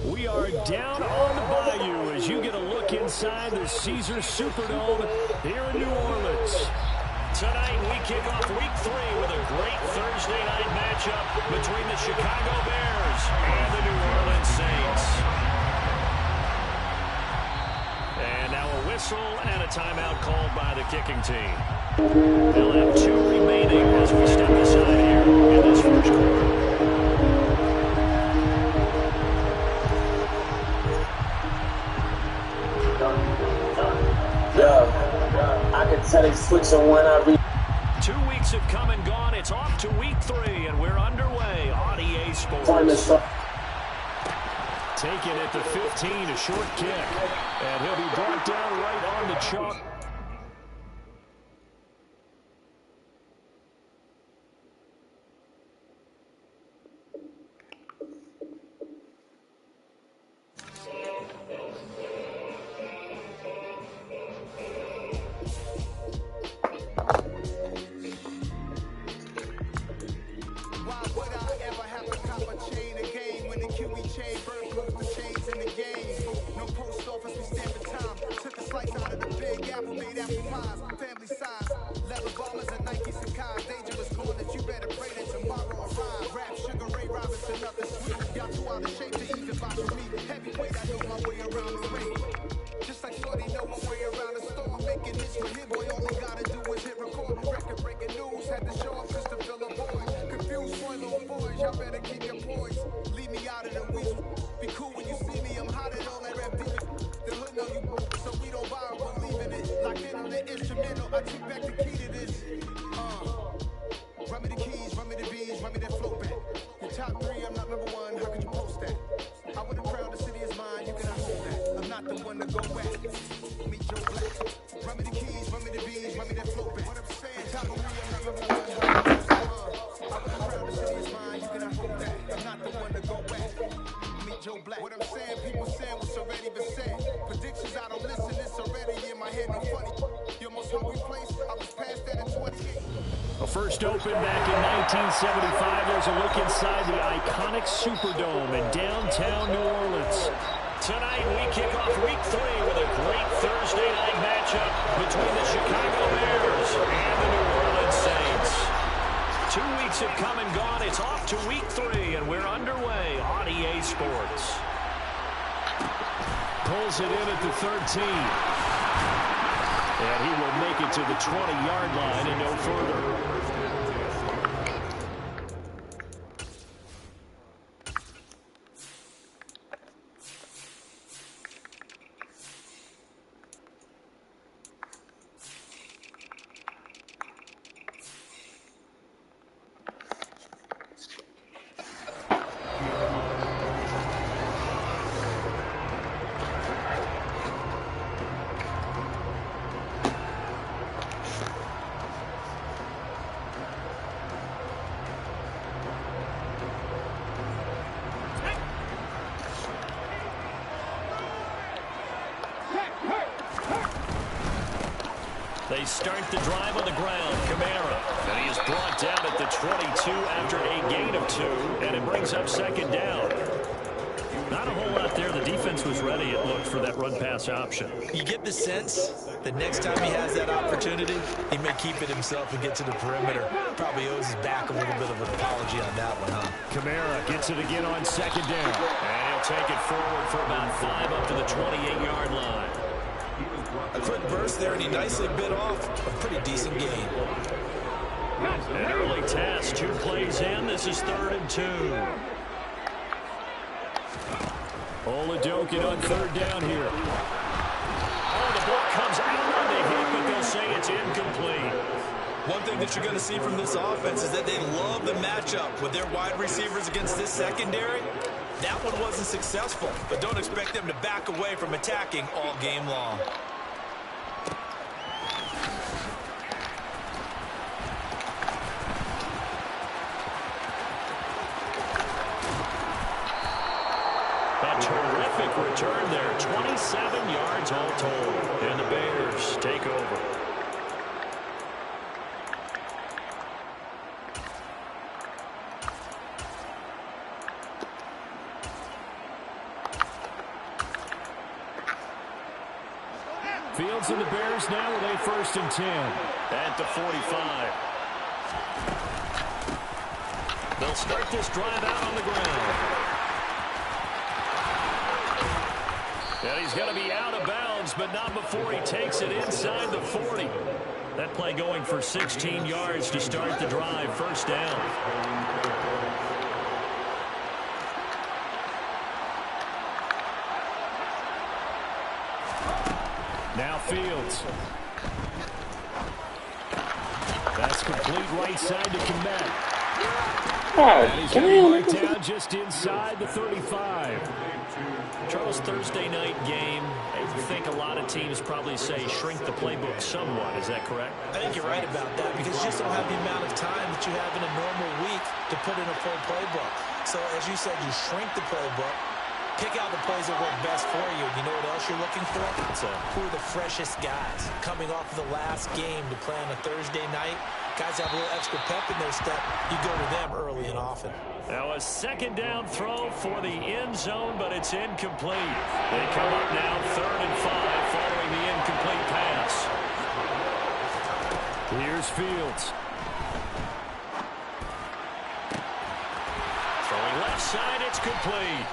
We are down on the bayou as you get a look inside the Caesars Superdome here in New Orleans. Tonight we kick off week 3 with a great Thursday night matchup between the Chicago Bears and the New Orleans Saints. And now a whistle and a timeout called by the kicking team. They'll have 2 remaining as we step aside here in this first quarter. I can tell they switch on when I read. 2 weeks have come and gone. It's off to week 3, and we're underway on EA Sports. Taking it to 15, a short kick. And he'll be brought down right on the chalk. First opened back in 1975, there's a look inside the iconic Superdome in downtown New Orleans. Tonight we kick off week 3 with a great Thursday night matchup between the Chicago Bears and the New Orleans Saints. 2 weeks have come and gone. It's off to week 3, and we're underway on EA Sports. Pulls it in at the 13. And he will make it to the 20-yard line and no further. They start the drive on the ground. Kamara. And he is brought down at the 22 after a gain of 2. And it brings up second down. Not a whole lot there. The defense was ready, it looked, for that run-pass option. You get the sense that next time he has that opportunity, he may keep it himself and get to the perimeter. Probably owes his back a little bit of an apology on that one, huh? Kamara gets it again on second down. And he'll take it forward for about 5 up to the 28-yard line. burst there, and he nicely bit off a pretty decent gain. An early test, 2 plays in. This is 3rd and 2. Oladokin on 3rd down here. Oh, the ball comes out on the hit, but they'll say it's incomplete. One thing that you're going to see from this offense is that they love the matchup with their wide receivers against this secondary. That one wasn't successful, but don't expect them to back away from attacking all game long. A terrific return there, 27 yards all told, and the Bears take over. Fields and the Bears now with a 1st and 10 at the 45. They'll start this drive out on the ground. And he's going to be out of bounds, but not before he takes it inside the 40. That play going for 16 yards to start the drive. 1st down. Now Fields. That's complete right side to Kmet. And he's going to be down just inside the 35. Charles, Thursday night game, I think a lot of teams probably say shrink the playbook somewhat. Is that correct? I think you're right about that because you just don't have the amount of time that you have in a normal week to put in a full playbook. So as you said, you shrink the playbook, pick out the plays that work best for you. You know what else you're looking for? Who are the freshest guys coming off of the last game to play on a Thursday night? Guys have a little extra pep in their step. You go to them early and often. Now a 2nd down throw for the end zone, but it's incomplete. They come up now 3rd and 5 following the incomplete pass. Here's Fields. Throwing left side, it's complete.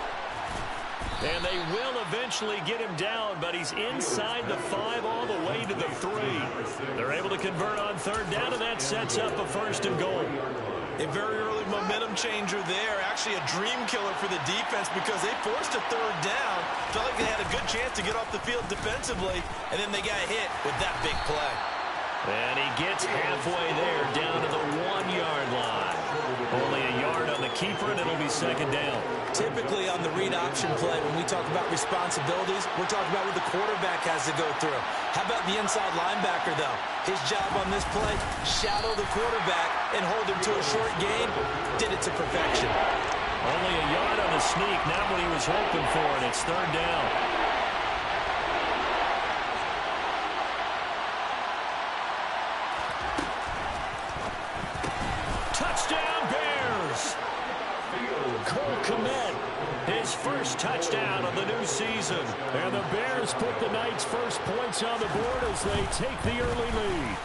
And they will eventually get him down, but he's inside the 5 all the way to the 3. They're able to convert on 3rd down, and that sets up a 1st and goal. A very early momentum changer there. Actually a dream killer for the defense because they forced a 3rd down. Felt like they had a good chance to get off the field defensively, and then they got hit with that big play. And he gets halfway there down to the 1-yard line. Only a yard on the keeper, and it'll be 2nd down. Typically on the read option play, when we talk about responsibilities, we're talking about what the quarterback has to go through. How about the inside linebacker, though? His job on this play, shadow the quarterback and hold him to a short gain. Did it to perfection. Only a yard on the sneak, not what he was hoping for, and it's 3rd down. Touchdown, Bears! Cole Kmet, his 1st touchdown of the new season. And the Bears put the Knights' first points on the board as they take the early lead.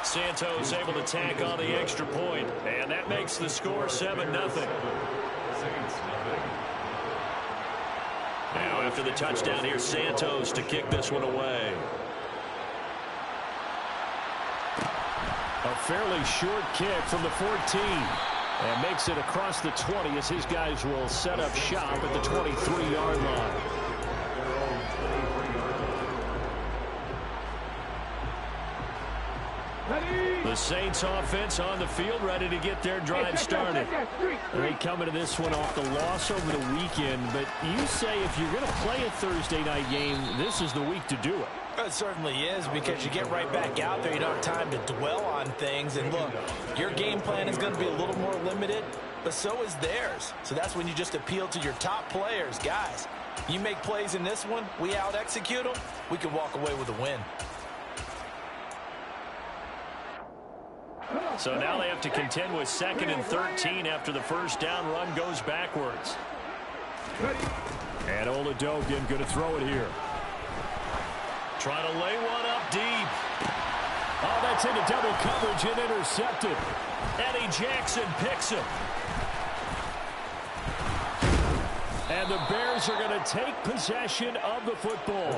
Santos able to tack on the extra point, and that makes the score 7-0. Now after the touchdown, here's Santos to kick this one away. A fairly short kick from the 14. And makes it across the 20 as his guys will set up shop at the 23-yard line. The Saints offense on the field ready to get their drive started. They come into this one off the loss over the weekend, but you say if you're going to play a Thursday night game, this is the week to do it. It certainly is because you get right back out there. You don't have time to dwell on things. And look, your game plan is going to be a little more limited, but so is theirs. So that's when you just appeal to your top players. Guys, you make plays in this one, we out-execute them, we can walk away with a win. So now they have to contend with 2nd and 13 after the 1st down run goes backwards. And Oladokin going to throw it here. Trying to lay one up deep. Oh, that's into double coverage and intercepted. Eddie Jackson picks him. And the Bears are going to take possession of the football.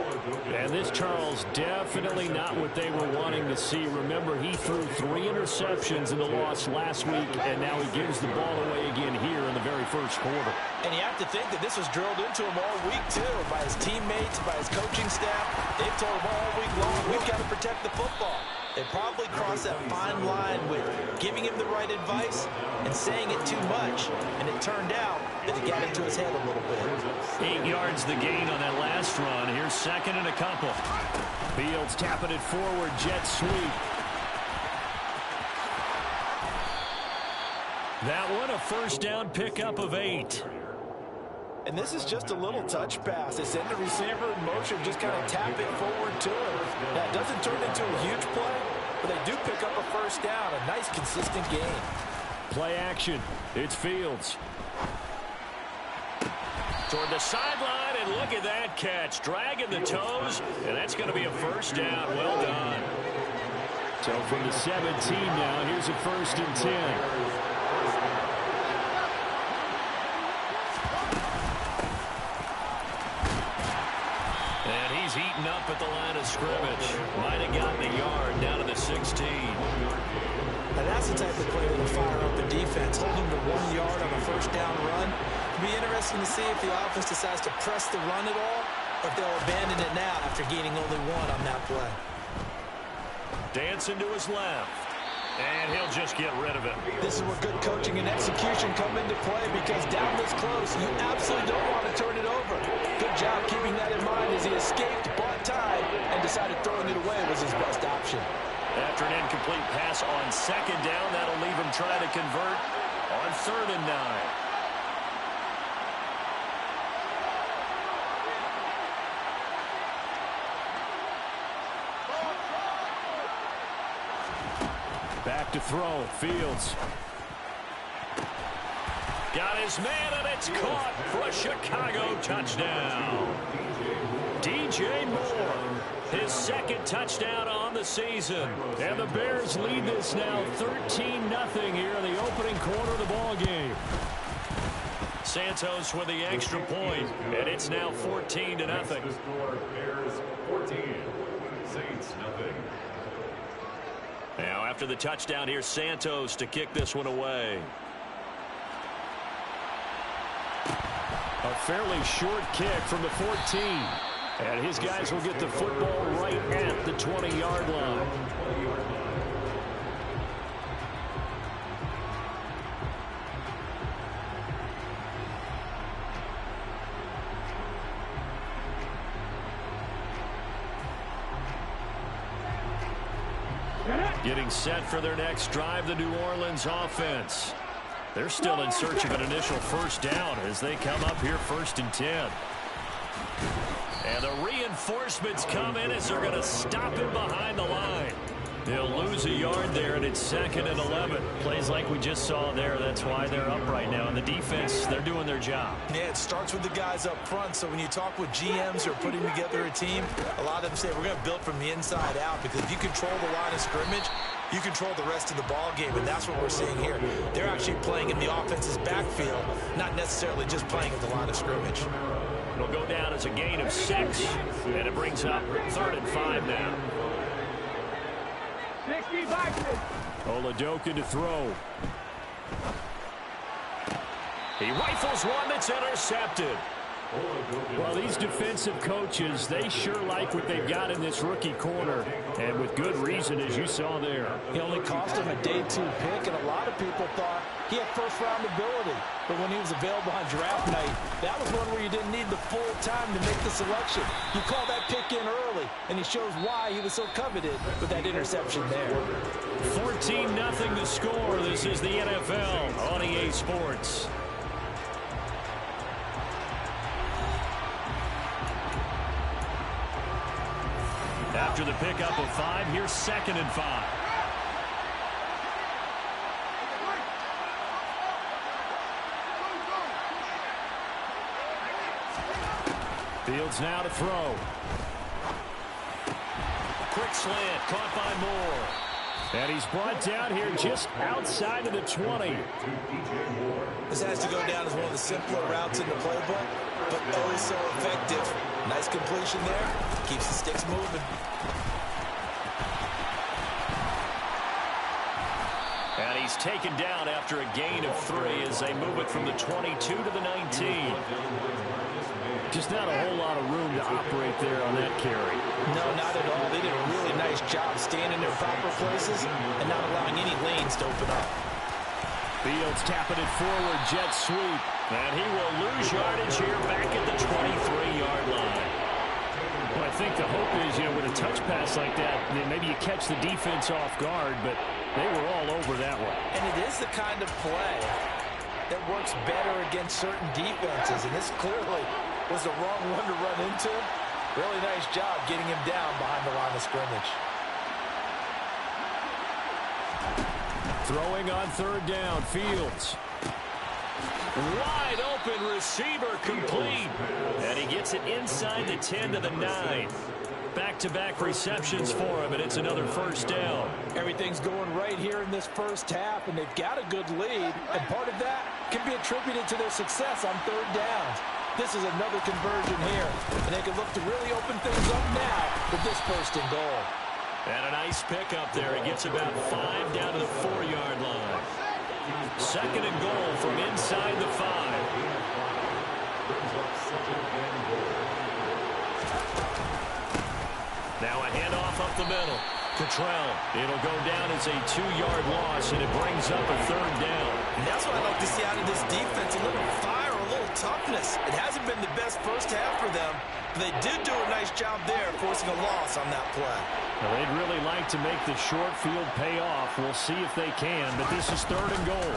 And this, Charles, definitely not what they were wanting to see. Remember, he threw 3 interceptions in the loss last week, and now he gives the ball away again here in the very first quarter. And you have to think that this was drilled into him all week, too, by his teammates, by his coaching staff. They've told him all week long, we've got to protect the football. They probably crossed that fine line with giving him the right advice and saying it too much. And it turned out that it got into his head a little bit. 8 yards the gain on that last run. Here's second and a couple. Fields tapping it forward, jet sweep. That one, a first down pickup of 8. And this is just a little touch pass. They send the receiver in motion, just kind of tap it forward to him. Now, it doesn't turn into a huge play, but they do pick up a first down. A nice, consistent gain. Play action. It's Fields. Toward the sideline, and look at that catch. Dragging the toes, and that's going to be a first down. Well done. So from the 17 now, here's a first and 10. He's eaten up at the line of scrimmage. Might have gotten a yard down to the 16. Now that's the type of play that will fire up the defense. Holding to 1 yard on a first down run. It'll be interesting to see if the offense decides to press the run at all, or if they'll abandon it now after gaining only 1 on that play. Dancing to his left. And he'll just get rid of it. This is where good coaching and execution come into play, because down this close, you absolutely don't want to turn it over. Good job keeping that in mind as he escaped, bought time, and decided throwing it away was his best option. After an incomplete pass on second down, that'll leave him trying to convert on 3rd and 9. Back to throw. Fields. Got his man, and it's caught for a Chicago touchdown. DJ Moore, his 2nd touchdown on the season. And the Bears lead this now 13-0 here in the opening quarter of the ball game. Santos with the extra point, and it's now 14-0. Bears 14, Saints nothing. Now after the touchdown, here's Santos to kick this one away. A fairly short kick from the 14. And his guys will get the football right at the 20-yard line. Getting set for their next drive, the New Orleans offense. They're still in search of an initial first down as they come up here 1st and 10. And the reinforcements come in as they're going to stop him behind the line. They'll lose a yard there, and it's 2nd and 11. Plays like we just saw there. That's why they're up right now. And the defense, they're doing their job. Yeah, it starts with the guys up front. So when you talk with GMs who are putting together a team, a lot of them say we're going to build from the inside out, because if you control the line of scrimmage, you control the rest of the ball game, and that's what we're seeing here. They're actually playing in the offense's backfield, not necessarily just playing at the line of scrimmage. It'll go down as a gain of 6, and it brings up 3rd and 5 now. Oladoka to throw. He rifles one that's intercepted. Well, these defensive coaches, they sure like what they've got in this rookie corner, and with good reason, as you saw there. He only cost him a day 2 pick, and a lot of people thought he had first-round ability. But when he was available on draft night, that was one where you didn't need the full time to make the selection. You call that pick in early, and he shows why he was so coveted with that interception there. 14-0 the score. This is the NFL on EA Sports. After the pickup of 5, here's 2nd and 5. Fields now to throw. Quick slant, caught by Moore. And he's brought down here just outside of the 20. This has to go down as one of the simpler routes in the playbook, but oh so effective. Nice completion there. Keeps the sticks moving. And he's taken down after a gain of 3 as they move it from the 22 to the 19. Just not a whole lot of room to operate there on that carry. No, not at all. They did a really nice job staying in their proper places and not allowing any lanes to open up. Fields tapping it forward, jet sweep. And he will lose yardage here back at the 23-yard line. Well, I think the hope is, with a touch pass like that, maybe you catch the defense off guard, but they were all over that one. And it is the kind of play that works better against certain defenses, and this clearly was the wrong one to run into. Really nice job getting him down behind the line of scrimmage. Throwing on 3rd down, Fields. Wide open receiver complete. And he gets it inside the 10 to the 9. Back-to-back receptions for him, and it's another 1st down. Everything's going right here in this first half, and they've got a good lead, and part of that can be attributed to their success on 3rd downs. This is another conversion here, and they can look to really open things up now with this 1st and goal. And a nice pickup there. He gets about 5 down to the 4-yard line. 2nd and goal from inside the 5. Now a handoff up the middle. Cottrell. It'll go down as a 2-yard loss, and it brings up a 3rd down. And that's what I'd like to see out of this defense, a little fire, a little toughness. It hasn't been the best first half for them, but they did do a nice job there forcing a loss on that play. Well, they'd really like to make the short field pay off. We'll see if they can, but this is 3rd and goal.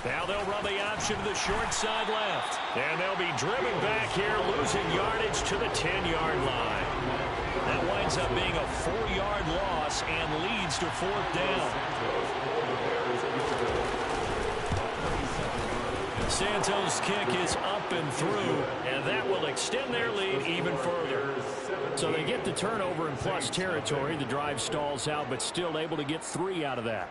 Now they'll run the option to the short side left. And they'll be driven back here, losing yardage to the 10-yard line. That winds up being a 4-yard loss and leads to 4th down. Santos' kick is up and through, and that will extend their lead even further. So they get the turnover in plus territory. The drive stalls out, but still able to get 3 out of that.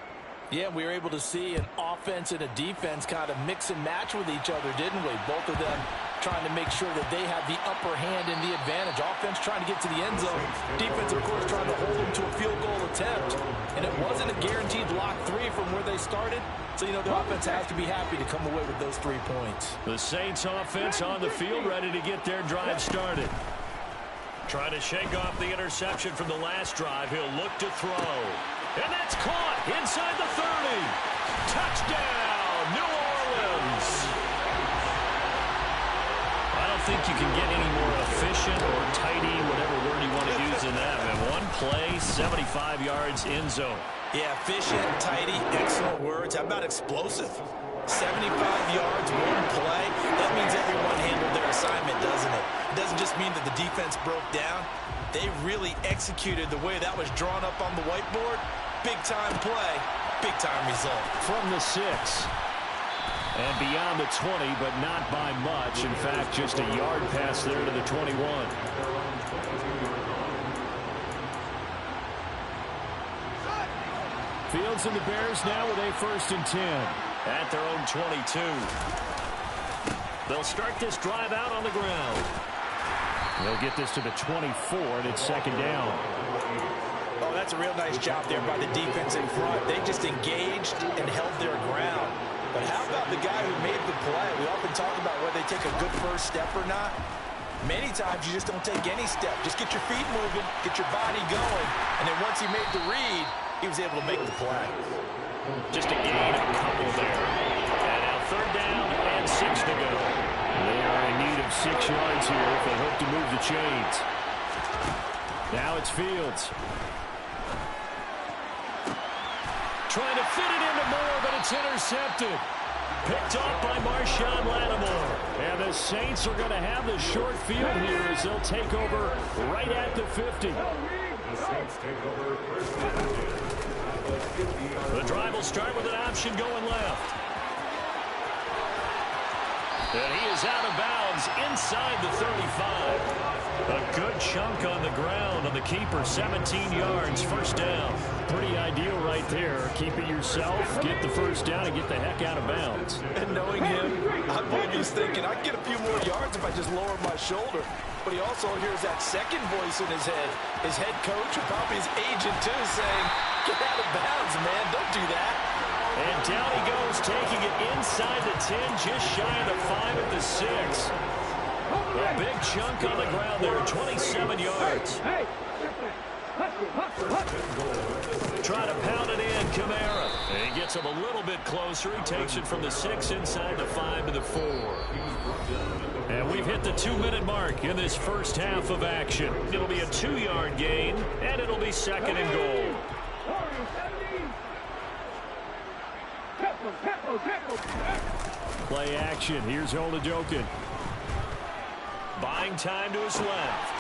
Yeah, we were able to see an offense and a defense kind of mix and match with each other, didn't we? Both of them trying to make sure that they have the upper hand and the advantage. Offense trying to get to the end zone. Defense, of course, trying to hold them to a field goal attempt. And it wasn't a guaranteed lock 3 from where they started. So, the offense has to be happy to come away with those 3 points. The Saints offense on the field, ready to get their drive started. Trying to shake off the interception from the last drive. He'll look to throw. And that's caught inside the 30. Touchdown, New Orleans. I don't think you can get any more efficient or tidy, whatever word you want to use in that. Man, 1 play, 75 yards in zone. Yeah, efficient, tidy, excellent words. How about explosive? 75 yards, 1 play. That means everyone handled their assignment, doesn't it? It doesn't just mean that the defense broke down. They really executed the way that was drawn up on the whiteboard. Big-time play, big-time result. From the 6. And beyond the 20, but not by much. In fact, just a yard pass there to the 21. Fields and the Bears now with a 1st and 10 at their own 22. They'll start this drive out on the ground. They'll get this to the 24, and it's 2nd down. Oh, that's a real nice job there by the defense in front. They just engaged and held their ground. But how about the guy who made the play? We often talk about whether they take a good first step or not. Many times you just don't take any step. Just get your feet moving, get your body going, and then once he made the read, he was able to make the play. Just a gain of a couple there. And now 3rd down and 6 to go. They are in need of 6 yards here if they hope to move the chains. Now it's Fields. Trying to fit it into Moore, but it's intercepted. Picked off by Marshawn Lattimore. And the Saints are going to have the short field here as they'll take over right at the 50. The Saints take over 1st and 10. The drive will start with an option going left. And he is out of bounds inside the 35. A good chunk on the ground on the keeper. 17 yards, first down. Pretty ideal right there. Keep it yourself, get the first down, and get the heck out of bounds. And knowing him, I believe he's thinking, I can get a few more yards if I just lower my shoulder. But he also hears that second voice in his head. His head coach, or probably his agent too, saying, get out of bounds, man. Don't do that. And down he goes, taking it inside the 10, just shy of the 5 at the 6. A big chunk on the ground there, 27 yards. Try to pound it in, Kamara. And he gets him a little bit closer. He takes it from the 6 inside the 5 to the 4. And we've hit the 2-minute mark in this first half of action. It'll be a 2-yard gain, and it'll be second and goal. Play action. Here's Olajokin. Buying time to his left.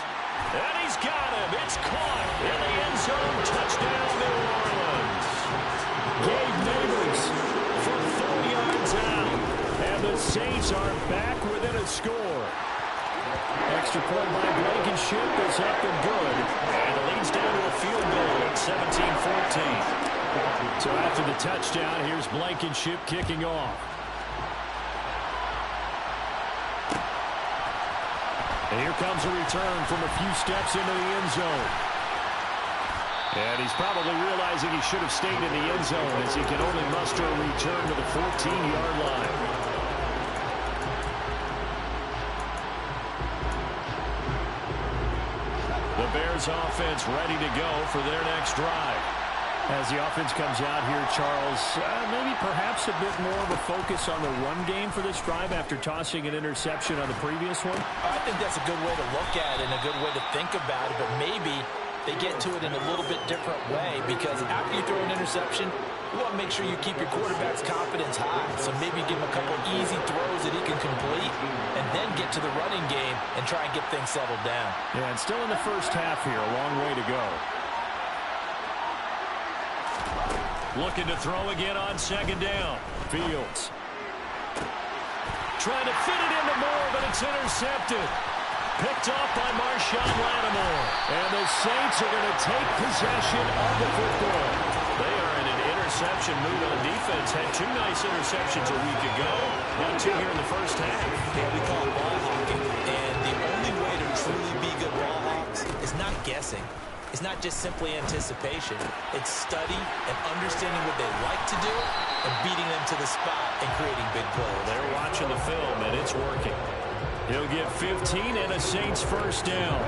And he's got him. It's caught in the end zone. Touchdown, New Orleans. Gabe Neighbors for 4 yards out. And the Saints are back within a score. Extra point by Blankenship is up and good. And it leads down to a field goal at 17-14. So after the touchdown, here's Blankenship kicking off. And here comes a return from a few steps into the end zone. And he's probably realizing he should have stayed in the end zone as he can only muster a return to the 14-yard line. The Bears offense ready to go for their next drive. As the offense comes out here, Charles, maybe perhaps a bit more of a focus on the run game for this drive after tossing an interception on the previous one? I think that's a good way to look at it and a good way to think about it, but maybe they get to it in a little bit different way because after you throw an interception, you want to make sure you keep your quarterback's confidence high. So maybe give him a couple easy throws that he can complete and then get to the running game and try and get things settled down. Yeah, and still in the first half here, a long way to go. Looking to throw again on second down. Fields. Trying to fit it into Moore, but it's intercepted. Picked off by Marshawn Lattimore. And the Saints are going to take possession of the football. They are in an interception mood on defense. Had 2 nice interceptions a week ago. Now 2 here in the first half. Yeah, we call it ball hawking. And the only way to truly be good ball hawks is not guessing. It's not just simply anticipation. It's study and understanding what they like to do and beating them to the spot and creating big plays. They're watching the film, and it's working. He'll get 15 and a Saints first down.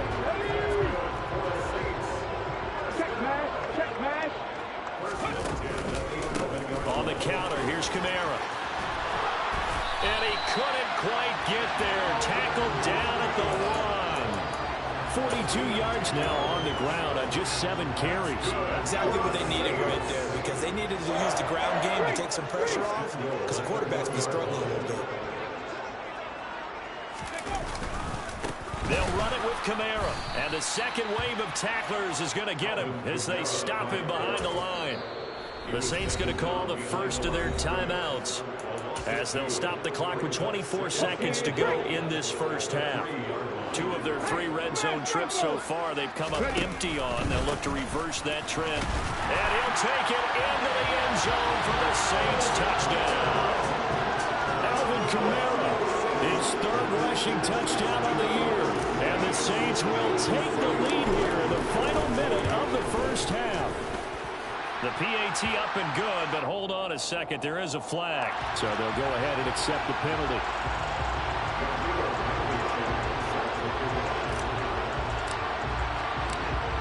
On the counter, here's Kamara. And he couldn't quite get there. Tackled down at the 1. 42 yards now on the ground on just 7 carries. Exactly what they needed right there because they needed to use the ground game to take some pressure off because the quarterback's been struggling a little bit. They'll run it with Kamara. And the second wave of tacklers is going to get him as they stop him behind the line. The Saints going to call the first of their timeouts as they'll stop the clock with 24 seconds to go in this first half. 2 of their 3 red zone trips so far they've come up empty on. They'll look to reverse that trend. And he'll take it into the end zone for the Saints touchdown. Alvin Kamara, his 3rd rushing touchdown of the year. And the Saints will take the lead here in the final minute of the first half. The PAT up and good, but hold on a second. There is a flag. So they'll go ahead and accept the penalty.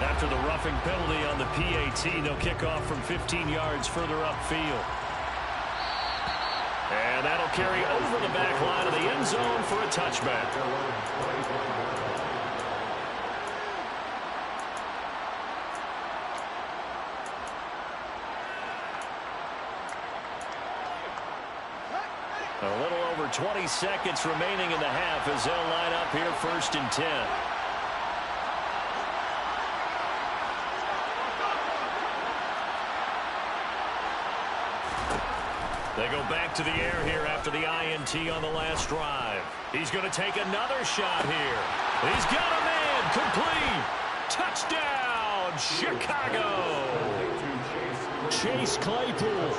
After the roughing penalty on the PAT, they'll kick off from 15 yards further upfield. And that'll carry over the back line of the end zone for a touchback. A little over 20 seconds remaining in the half as they'll line up here 1st and 10. They go back to the air here after the INT on the last drive. He's going to take another shot here. He's got a man complete. Touchdown, Chicago. Chase Claypool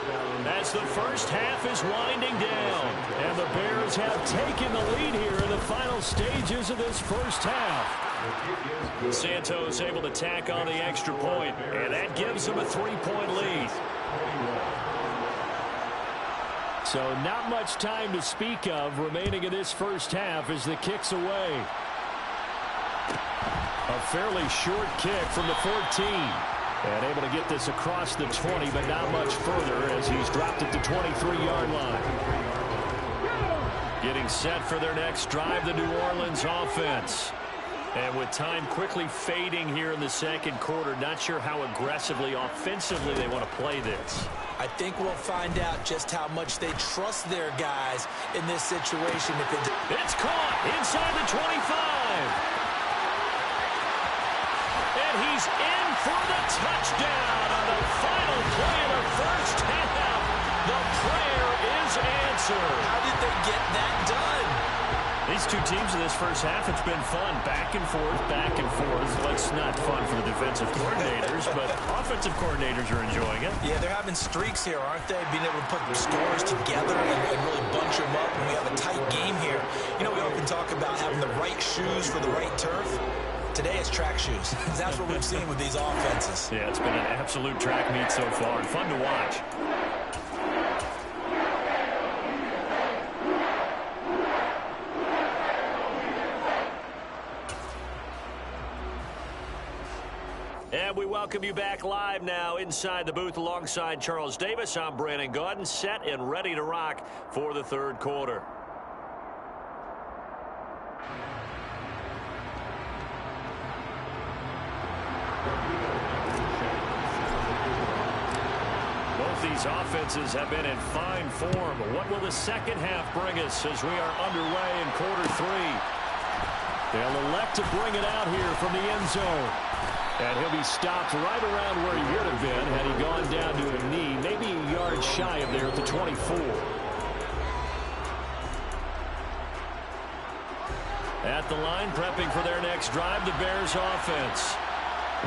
as the first half is winding down. And the Bears have taken the lead here in the final stages of this first half. Santos able to tack on the extra point, and that gives them a 3-point lead. So not much time to speak of remaining in this first half as the kick's away. A fairly short kick from the 14. And able to get this across the 20, but not much further as he's dropped it to 23-yard line. Getting set for their next drive, the New Orleans offense. And with time quickly fading here in the second quarter, not sure how aggressively, offensively they want to play this. I think we'll find out just how much they trust their guys in this situation. It's caught inside the 25. And he's in for the touchdown on the final play of the first half. The prayer is answered. How did they get that done? These two teams in this first half, it's been fun. Back and forth, back and forth. Well, it's not fun for the defensive coordinators, but offensive coordinators are enjoying it. Yeah, they're having streaks here, aren't they? Being able to put their scores together and really bunch them up when we have a tight game here. You know, we often talk about having the right shoes for the right turf. Today it's track shoes. That's what we've seen with these offenses. Yeah, it's been an absolute track meet so far. Fun to watch. And we welcome you back live now inside the booth alongside Charles Davis. I'm Brandon Gaudin, set and ready to rock for the third quarter. Both these offenses have been in fine form. What will the second half bring us as we are underway in quarter three? They'll elect to bring it out here from the end zone. And he'll be stopped right around where he would have been had he gone down to a knee, maybe a yard shy of there at the 24. At the line, prepping for their next drive, the Bears offense.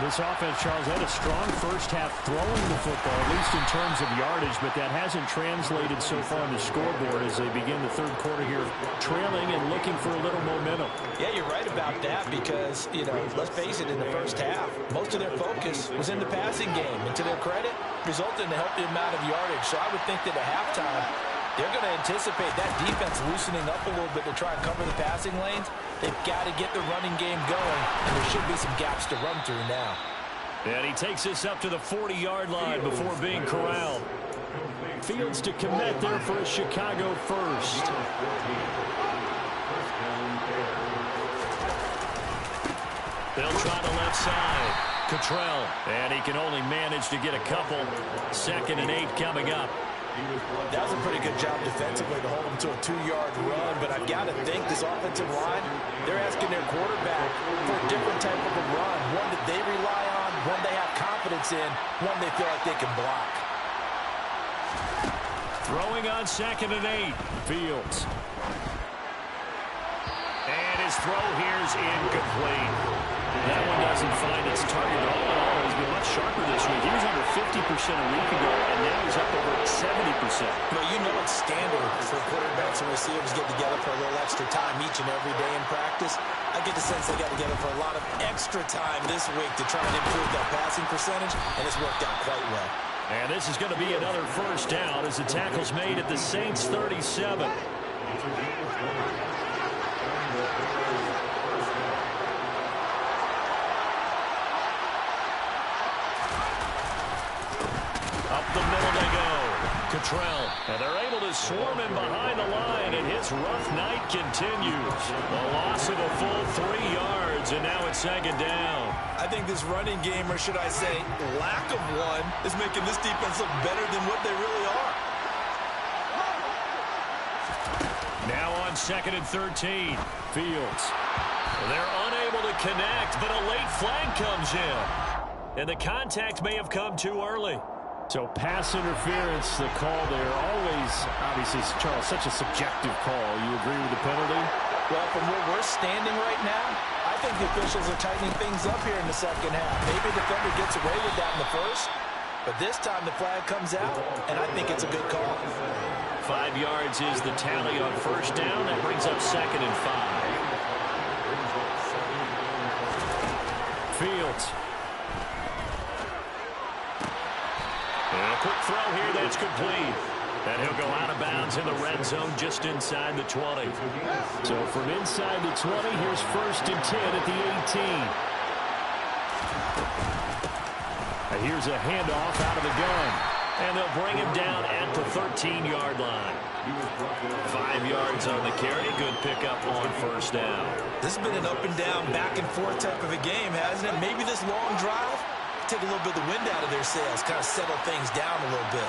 This offense, Charles, had a strong first half throwing the football, at least in terms of yardage, but that hasn't translated so far on the scoreboard as they begin the third quarter here, trailing and looking for a little momentum. Yeah, you're right about that because, you know, let's face it, in the first half, most of their focus was in the passing game. And to their credit, resulted in a healthy amount of yardage. So I would think that at halftime, they're going to anticipate that defense loosening up a little bit to try and cover the passing lanes. They've got to get the running game going, and there should be some gaps to run through now. And he takes us up to the 40-yard line before being corralled. Fields to commit there for a Chicago first. They'll try the left side. Cottrell, and he can only manage to get a couple. 2nd and 8 coming up. That was a pretty good job defensively to hold them to a 2-yard run, but I've got to think this offensive line, they're asking their quarterback for a different type of a run, one that they rely on, one they have confidence in, one they feel like they can block. Throwing on 2nd and 8, Fields. And his throw here's incomplete. That one doesn't find its target. All in all, he's been much sharper this week. He was under 50% a week ago, and now he's up over 70%. Well, you know it's standard for quarterbacks and receivers get together for a little extra time each and every day in practice. I get the sense they got together for a lot of extra time this week to try and improve that passing percentage, and it's worked out quite well. And this is going to be another first down as the tackle's made at the Saints 37. Up the middle they go. Cottrell. And they're able to swarm him behind the line, and his rough night continues. A loss of a full 3 yards, and now it's 2nd down. I think this running game, or should I say lack of one, is making this defense look better than what they really are. Now on 2nd and 13. Fields. They're unable to connect, but a late flag comes in. And the contact may have come too early. So pass interference, the call there. Always, obviously, Charles, such a subjective call. You agree with the penalty? Well, from where we're standing right now, I think the officials are tightening things up here in the second half. Maybe the defender gets away with that in the first, but this time the flag comes out, and I think it's a good call. 5 yards is the tally on first down. That brings up 2nd and 5. Fields. And a quick throw here that's complete. And he'll go out of bounds in the red zone just inside the 20. So from inside the 20, here's 1st and 10 at the 18. And here's a handoff out of the gun. And they'll bring him down at the 13-yard line. 5 yards on the carry. Good pickup on first down. This has been an up-and-down, back-and-forth type of a game, hasn't it? Maybe this long drive, take a little bit of the wind out of their sails, kind of settle things down a little bit.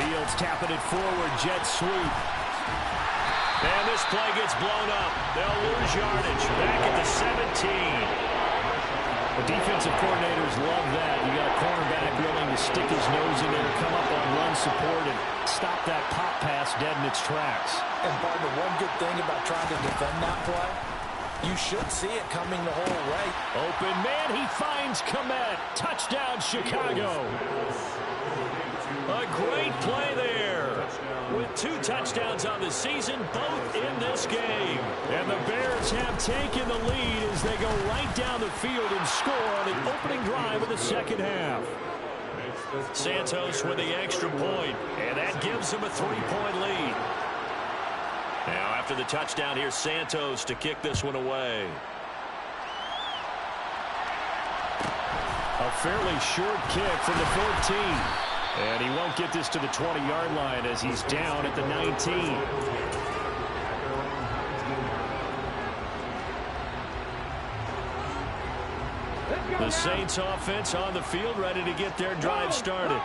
Fields tapping it forward, jet sweep. And this play gets blown up. They'll lose yardage. Back at the 17. The defensive coordinators love that. You got a cornerback willing to stick his nose in there, come up on run support, and stop that pop pass dead in its tracks. And partner, one good thing about trying to defend that play, you should see it coming the whole way. Open man, he finds Komet. Touchdown, Chicago. A great play there. With 2 touchdowns on the season, both in this game. And the Bears have taken the lead as they go right down the field and score on the opening drive of the second half. Santos with the extra point, and that gives them a 3-point lead. Now after the touchdown, here's Santos to kick this one away. A fairly short kick from the 14. And he won't get this to the 20-yard line as he's down at the 19. The Saints offense on the field, ready to get their drive started.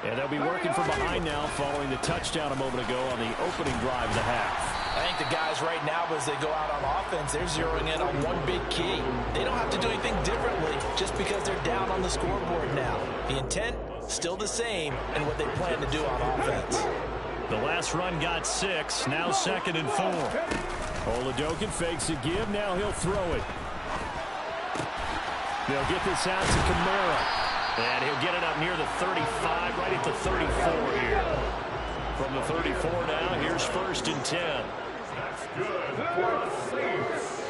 And they'll be working from behind now following the touchdown a moment ago on the opening drive of the half. I think the guys right now, as they go out on offense, they're zeroing in on one big key. They don't have to do anything differently just because they're down on the scoreboard now. The intent, still the same, and what they plan to do on offense. The last run got 6, now 2nd and 4. Oladokin fakes a give, now he'll throw it. They'll get this out to Kamara. And he'll get it up near the 35, right at the 34 here. From the 34 now, here's 1st and 10. That's good for the Saints.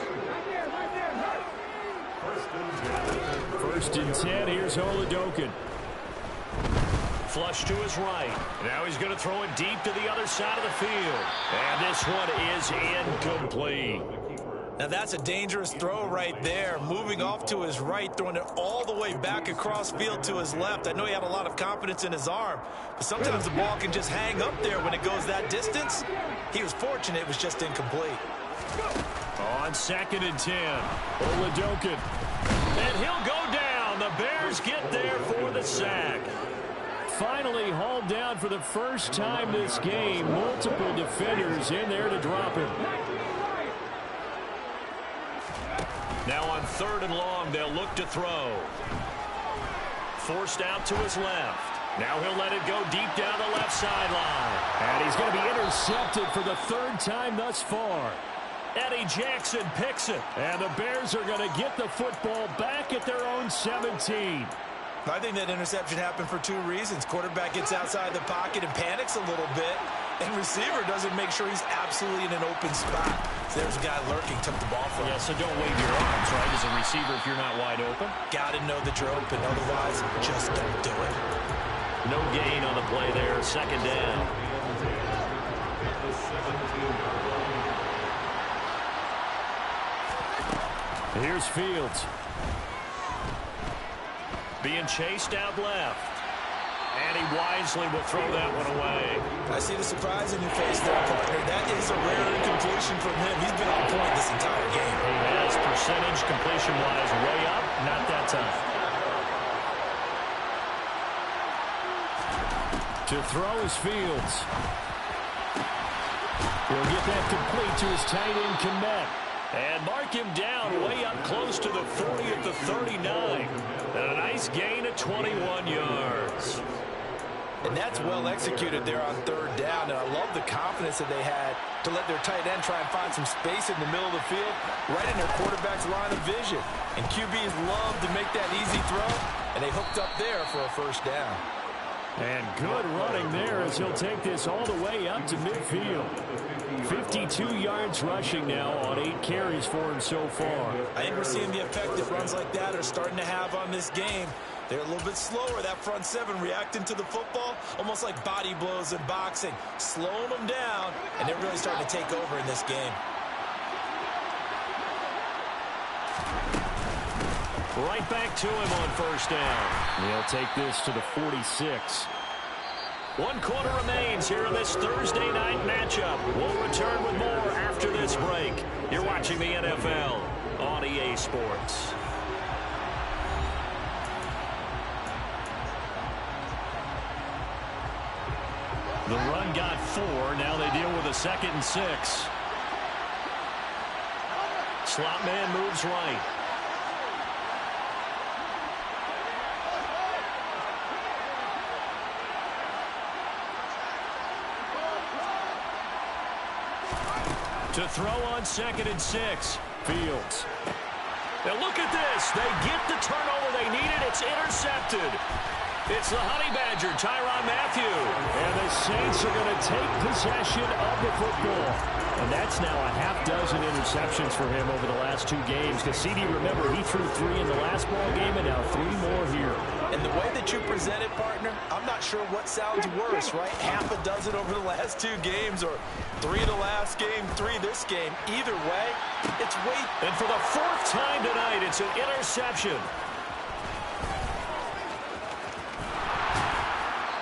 1st and 10, here's Oladokin. Flush to his right. Now he's going to throw it deep to the other side of the field. And this one is incomplete. Now that's a dangerous throw right there. Moving off to his right, throwing it all the way back across field to his left. I know he had a lot of confidence in his arm, but sometimes the ball can just hang up there when it goes that distance. He was fortunate it was just incomplete. On 2nd and 10, Oladokin. And he'll go down. The Bears get there for the sack. Finally hauled down for the first time this game. Multiple defenders in there to drop him. Now on 3rd and long, they'll look to throw. Forced out to his left. Now he'll let it go deep down the left sideline. And he's going to be intercepted for the 3rd time thus far. Eddie Jackson picks it. And the Bears are going to get the football back at their own 17. I think that interception happened for 2 reasons. Quarterback gets outside the pocket and panics a little bit. And receiver doesn't make sure he's absolutely in an open spot. So there's a guy lurking, took the ball from him. Yeah, so don't wave your arms, right, as a receiver if you're not wide open. Got to know that you're open. Otherwise, just don't do it. No gain on the play there. 2nd down. Here's Fields. Being chased out left. And he wisely will throw that one away. I see the surprise in your face there, partner. That is a rare incompletion from him. He's been on point this entire game. He has percentage completion-wise way up. Not that time. To throw is Fields. He'll get that complete to his tight end, Komet. And mark him down way up close to the 40 at the 39. And a nice gain of 21 yards. And that's well executed there on third down. And I love the confidence that they had to let their tight end try and find some space in the middle of the field, right in their quarterback's line of vision. And QBs love to make that easy throw, and they hooked up there for a first down. And good running there as he'll take this all the way up to midfield. 52 yards rushing now on 8 carries for him so far. I think we're seeing the effect that runs like that are starting to have on this game. They're a little bit slower, that front seven, reacting to the football, almost like body blows in boxing, slowing them down, and they're really starting to take over in this game. Right back to him on first down. He'll take this to the 46. 1 quarter remains here in this Thursday night matchup. We'll return with more after this break. You're watching the NFL on EA Sports. The run got 4. Now they deal with a 2nd and 6. Slot man moves right. To throw on 2nd and 6. Fields. Now look at this. They get the turnover they needed. It's intercepted. It's the Honey Badger, Tyrann Mathieu. And the Saints are going to take possession of the football. And that's now a half-dozen interceptions for him over the last 2 games. Because CD, remember, he threw 3 in the last ball game and now 3 more here. And the way that you present it, partner, I'm not sure what sounds worse, right? Half a dozen over the last 2 games or 3 the last game, 3 this game. Either way, it's weight. And for the 4th time tonight, it's an interception.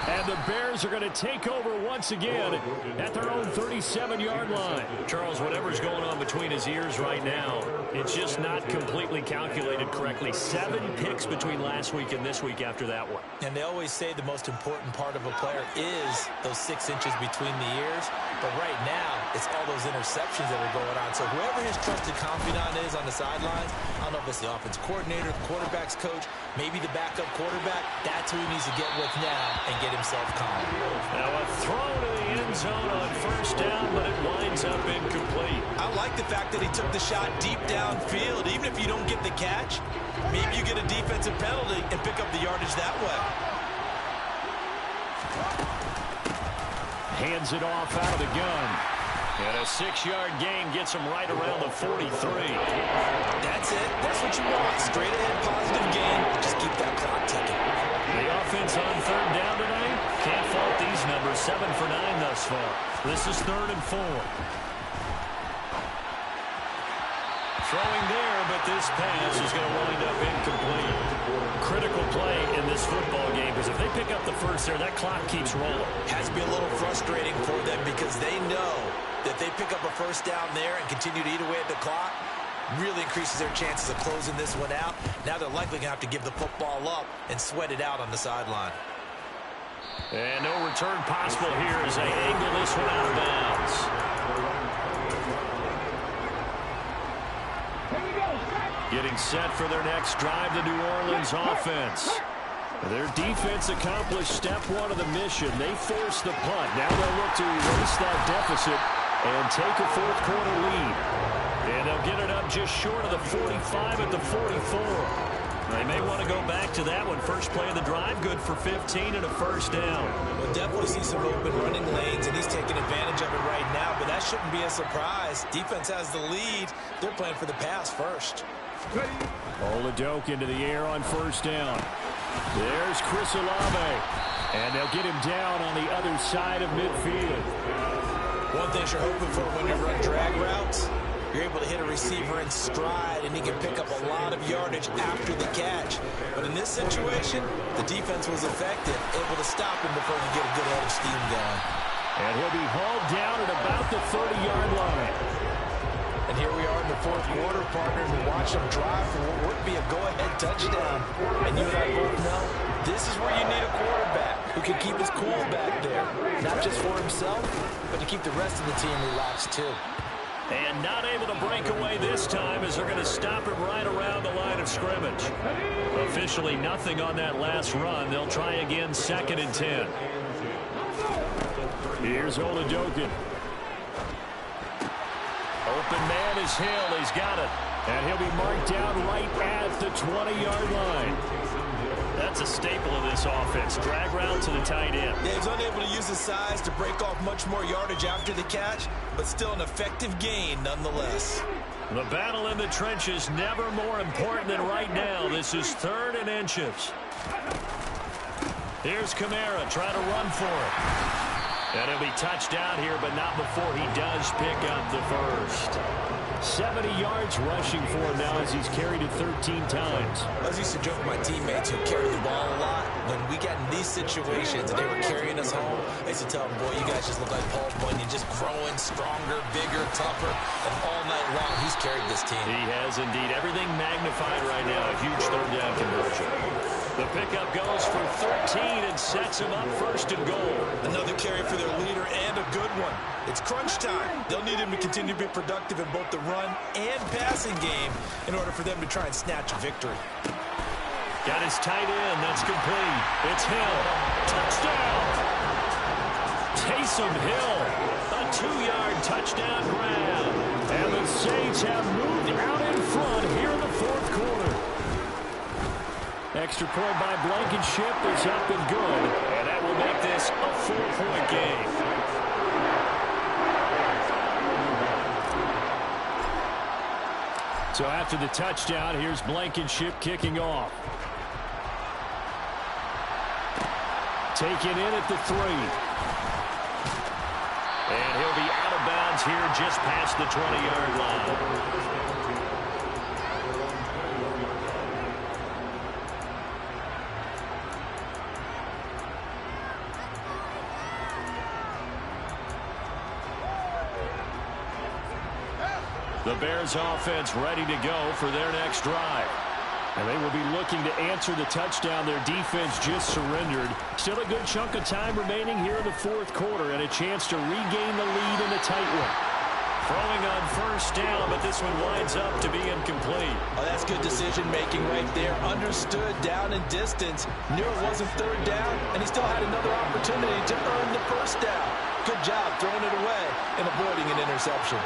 And the Bears are going to take over once again at their own 37-yard line. Charles, whatever's going on between his ears right now, it's just not completely calculated correctly. 7 picks between last week and this week after that one. And they always say the most important part of a player is those 6 inches between the ears. But right now, it's all those interceptions that are going on. So whoever his trusted confidant is on the sidelines, I don't know if it's the offense coordinator, the quarterback's coach, maybe the backup quarterback, that's who he needs to get with now and get himself calm. Now a throw to the end zone on first down, but it winds up incomplete. I like the fact that he took the shot deep downfield. Even if you don't get the catch, maybe you get a defensive penalty and pick up the yardage that way. Hands it off out of the gun. And a 6-yard gain gets him right around the 43. That's it. That's what you want. Straight ahead, positive gain. Just keep that clock ticking. The offense on 3rd down tonight. Can't fault these numbers. 7 for 9 thus far. This is 3rd and 4. Throwing there, but this pass is going to wind up incomplete. Critical play in this football game, because if they pick up the first there, that clock keeps rolling. Has to be a little frustrating for them because they know that they pick up a first down there and continue to eat away at the clock, really increases their chances of closing this one out. Now they're likely going to have to give the football up and sweat it out on the sideline. And no return possible here as they angle this one out of bounds. Getting set for their next drive, the New Orleans offense. Their defense accomplished step 1 of the mission. They forced the punt. Now they'll look to erase that deficit and take a 4th quarter lead. And they'll get it up just short of the 45 at the 44. They may want to go back to that one. First play of the drive, good for 15 and a first down. We'll definitely see some open running lanes, and he's taking advantage of it right now, but that shouldn't be a surprise. Defense has the lead. They're playing for the pass first. Oladoke into the air on first down. There's Chris Olave. And they'll get him down on the other side of midfield. One thing you're hoping for when you run drag routes, you're able to hit a receiver in stride, and he can pick up a lot of yardage after the catch. But in this situation, the defense was effective, able to stop him before he get a good head of steam going. And he'll be hauled down at about the 30-yard line. And here we are in the 4th quarter, partner, and we watch them drive for what would be a go-ahead touchdown. And you and I both know this is where you need a quarterback who can keep his cool back there. Not just for himself, but to keep the rest of the team relaxed too. And not able to break away this time as they're going to stop him right around the line of scrimmage. Officially nothing on that last run. They'll try again 2nd and 10. Here's Oladokin. Open man is Hill. He's got it. And he'll be marked down right at the 20-yard line. That's a staple of this offense. Drag route to the tight end. Yeah, he's unable to use his size to break off much more yardage after the catch, but still an effective gain nonetheless. The battle in the trenches never more important than right now. This is 3rd and inches. Here's Kamara trying to run for it. And he'll be touched down here, but not before he does pick up the first. 70 yards rushing for him now as he's carried it 13 times. I used to joke with my teammates who carry the ball a lot. When we got in these situations and they were carrying us home, I used to tell them, boy, you guys just look like Paul Bunyan, just growing stronger, bigger, tougher. And all night long, he's carried this team. He has indeed. Everything magnified right now. A huge 3rd down conversion. The pickup goes for 13 and sets him up 1st and goal. Another carry for their leader and a good one. It's crunch time. They'll need him to continue to be productive in both the run and passing game in order for them to try and snatch a victory. Got his tight end. That's complete. It's Hill. Touchdown. Taysom Hill. A 2-yard touchdown grab. And the Saints have moved out in front here in the 4th quarter. Extra point by Blankenship is up and good. And that will make this a 4-point game. So after the touchdown, here's Blankenship kicking off. Taken in at the 3. And he'll be out of bounds here just past the 20-yard line. The Bears offense ready to go for their next drive. And they will be looking to answer the touchdown their defense just surrendered. Still a good chunk of time remaining here in the 4th quarter and a chance to regain the lead in a tight one. Throwing on 1st down, but this one winds up to be incomplete. Oh, that's good decision-making right there. Understood down and distance. Knew it wasn't 3rd down, and he still had another opportunity to earn the 1st down. Good job throwing it away and avoiding an interception.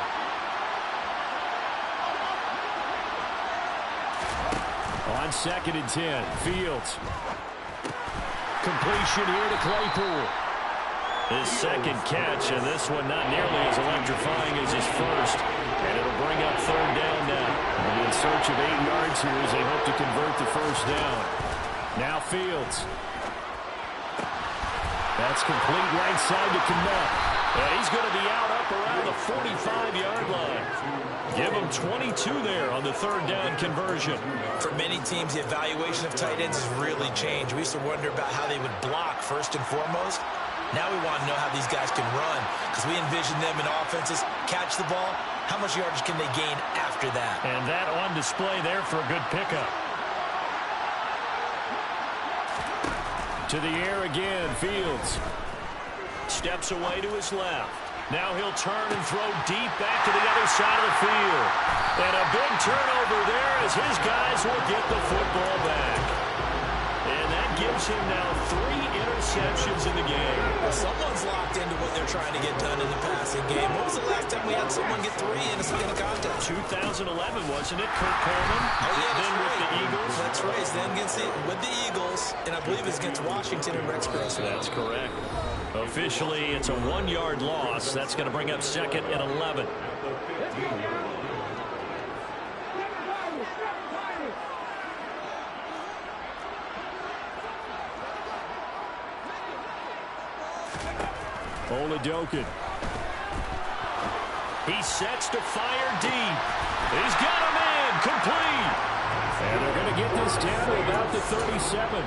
On 2nd and 10, Fields. Completion here to Claypool. His 2nd catch, and this one not nearly as electrifying as his first. And it'll bring up 3rd down now. They'll be in search of 8 yards here as they hope to convert the 1st down. Now Fields. That's complete right side to Kmet. And he's going to be out up around the 45-yard line. Give him 22 there on the 3rd down conversion. For many teams, the evaluation of tight ends has really changed. We used to wonder about how they would block first and foremost. Now we want to know how these guys can run because we envision them in offenses catch the ball. How much yardage can they gain after that? And that on display there for a good pickup. To the air again, Fields. Steps away to his left. Now he'll turn and throw deep back to the other side of the field. And a big turnover there as his guys will get the football back. And that gives him now 3 interceptions in the game. Well, someone's locked into what they're trying to get done in the passing game. When was the last time we had someone get 3 in a contest? 2011, wasn't it? Kurt Coleman. Oh, yeah, then right. with the Eagles. That's right. It's then with the Eagles. And I believe it's against Washington and Rex Grossman. That's correct. Officially, it's a 1-yard loss. That's going to bring up 2nd and 11. Oladokin. He sets to fire deep. He's got him in. Complete. And they're going to get this down to about the 37.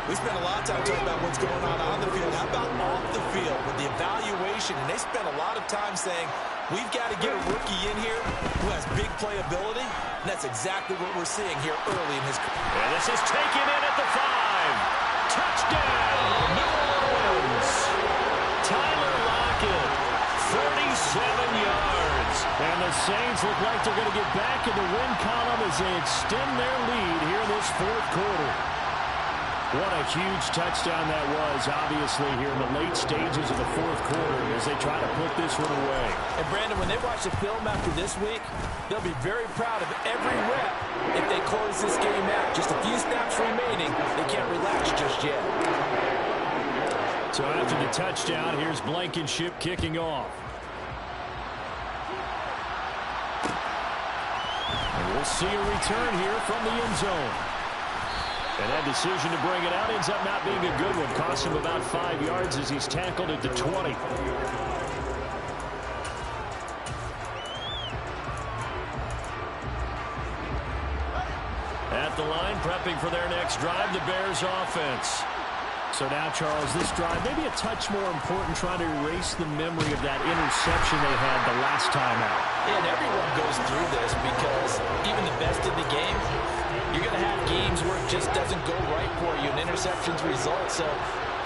We spent a lot of time talking about what's going on the field. How about off the field with the evaluation? And they spent a lot of time saying, we've got to get a rookie in here who has big playability. And that's exactly what we're seeing here early in his career. And this is taken in at the 5. Touchdown, New Orleans. Tyler Lockett, 47 yards. And the Saints look like they're going to get back in the win column as they extend their lead here in this 4th quarter. What a huge touchdown that was, obviously, here in the late stages of the fourth quarter as they try to put this one away. And, Brandon, when they watch the film after this week, they'll be very proud of every rep if they close this game out. Just a few snaps remaining. They can't relax just yet. So after the touchdown, here's Blankenship kicking off. And we'll see a return here from the end zone. And that decision to bring it out ends up not being a good one. Costs him about 5 yards as he's tackled at the 20. At the line, prepping for their next drive, the Bears offense. So now, Charles, this drive maybe a touch more important, trying to erase the memory of that interception they had the last time out. And everyone goes through this because even the best in the game, you're going to have games where it just doesn't go right for you, and interceptions result. So,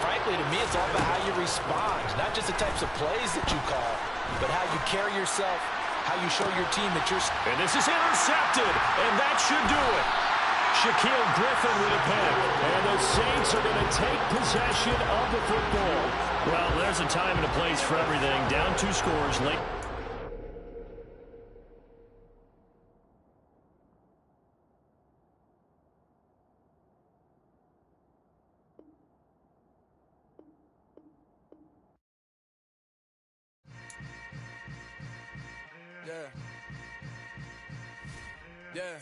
frankly, to me, it's all about how you respond, not just the types of plays that you call, but how you carry yourself, how you show your team that you're... And this is intercepted, and that should do it. Shaquille Griffin with a pick, and the Saints are going to take possession of the football. Well, there's a time and a place for everything. Down 2 scores late. Yeah.